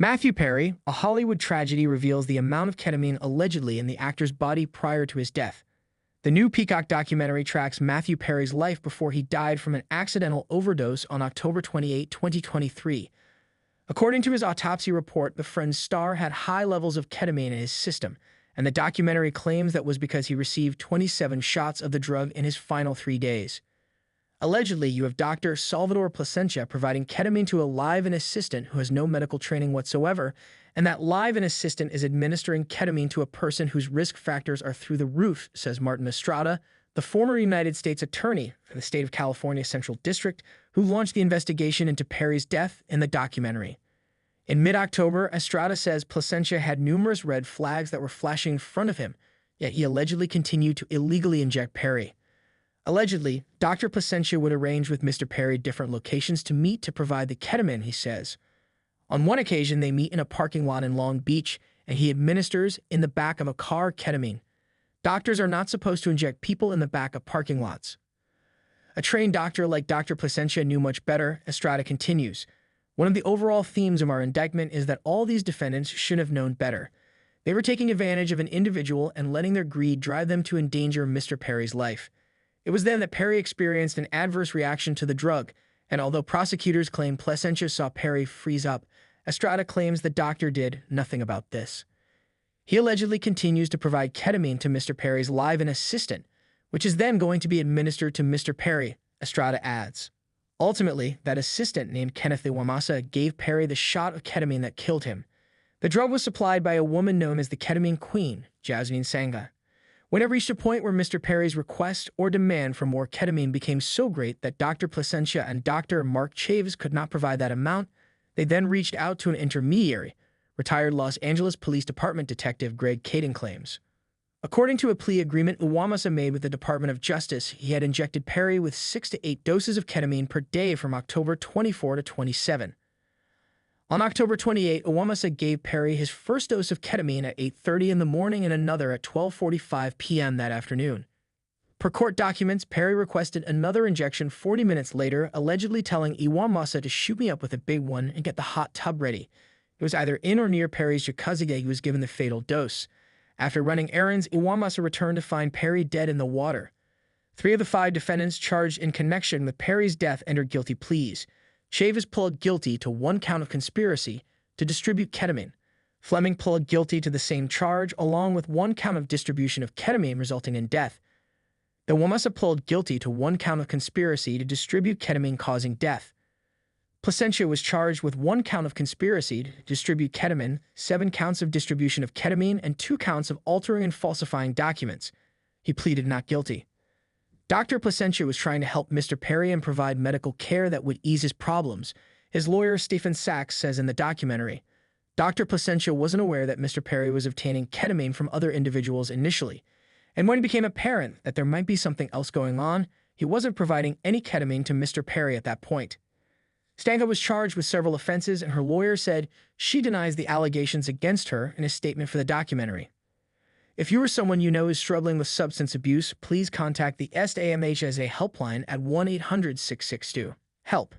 Matthew Perry, a Hollywood tragedy, reveals the amount of ketamine allegedly in the actor's body prior to his death. The new Peacock documentary tracks Matthew Perry's life before he died from an accidental overdose on October 28, 2023. According to his autopsy report, the Friends star had high levels of ketamine in his system, and the documentary claims that was because he received 27 shots of the drug in his final 3 days. Allegedly, you have Dr. Salvador Plasencia providing ketamine to a live-in assistant who has no medical training whatsoever, and that live-in assistant is administering ketamine to a person whose risk factors are through the roof, says Martin Estrada, the former United States Attorney for the state of California Central District, who launched the investigation into Perry's death in the documentary. In mid-October, Estrada says Plasencia had numerous red flags that were flashing in front of him, yet he allegedly continued to illegally inject Perry. Allegedly, Dr. Plasencia would arrange with Mr. Perry different locations to meet to provide the ketamine, he says. On one occasion, they meet in a parking lot in Long Beach, and he administers, in the back of a car, ketamine. Doctors are not supposed to inject people in the back of parking lots. A trained doctor like Dr. Plasencia knew much better, Estrada continues. One of the overall themes of our indictment is that all these defendants should have known better. They were taking advantage of an individual and letting their greed drive them to endanger Mr. Perry's life. It was then that Perry experienced an adverse reaction to the drug, and although prosecutors claim Plasencia saw Perry freeze up, Estrada claims the doctor did nothing about this. He allegedly continues to provide ketamine to Mr. Perry's live-in assistant, which is then going to be administered to Mr. Perry, Estrada adds. Ultimately, that assistant named Kenneth Iwamasa gave Perry the shot of ketamine that killed him. The drug was supplied by a woman known as the Ketamine Queen, Jasmine Sangha. When it reached a point where Mr. Perry's request or demand for more ketamine became so great that Dr. Plasencia and Dr. Mark Chaves could not provide that amount, they then reached out to an intermediary, retired Los Angeles Police Department Detective Greg Caden claims. According to a plea agreement Iwamasa made with the Department of Justice, he had injected Perry with 6 to 8 doses of ketamine per day from October 24 to 27. On October 28, Iwamasa gave Perry his first dose of ketamine at 8:30 in the morning and another at 12:45 p.m. that afternoon. Per court documents, Perry requested another injection 40 minutes later, allegedly telling Iwamasa to shoot me up with a big one and get the hot tub ready. It was either in or near Perry's jacuzzi he was given the fatal dose. After running errands, Iwamasa returned to find Perry dead in the water. 3 of the 5 defendants charged in connection with Perry's death entered guilty pleas. Chaves pled guilty to 1 count of conspiracy to distribute ketamine. Fleming pled guilty to the same charge, along with 1 count of distribution of ketamine resulting in death. Iwamasa pled guilty to 1 count of conspiracy to distribute ketamine causing death. Plasencia was charged with 1 count of conspiracy to distribute ketamine, 7 counts of distribution of ketamine, and 2 counts of altering and falsifying documents. He pleaded not guilty. Dr. Plasencia was trying to help Mr. Perry and provide medical care that would ease his problems, his lawyer Stephen Sachs says in the documentary. Dr. Plasencia wasn't aware that Mr. Perry was obtaining ketamine from other individuals initially, and when it became apparent that there might be something else going on, he wasn't providing any ketamine to Mr. Perry at that point. Stanka was charged with several offenses, and her lawyer said she denies the allegations against her in a statement for the documentary. If you or someone you know is struggling with substance abuse, please contact the SAMHSA helpline at 1-800-662-HELP.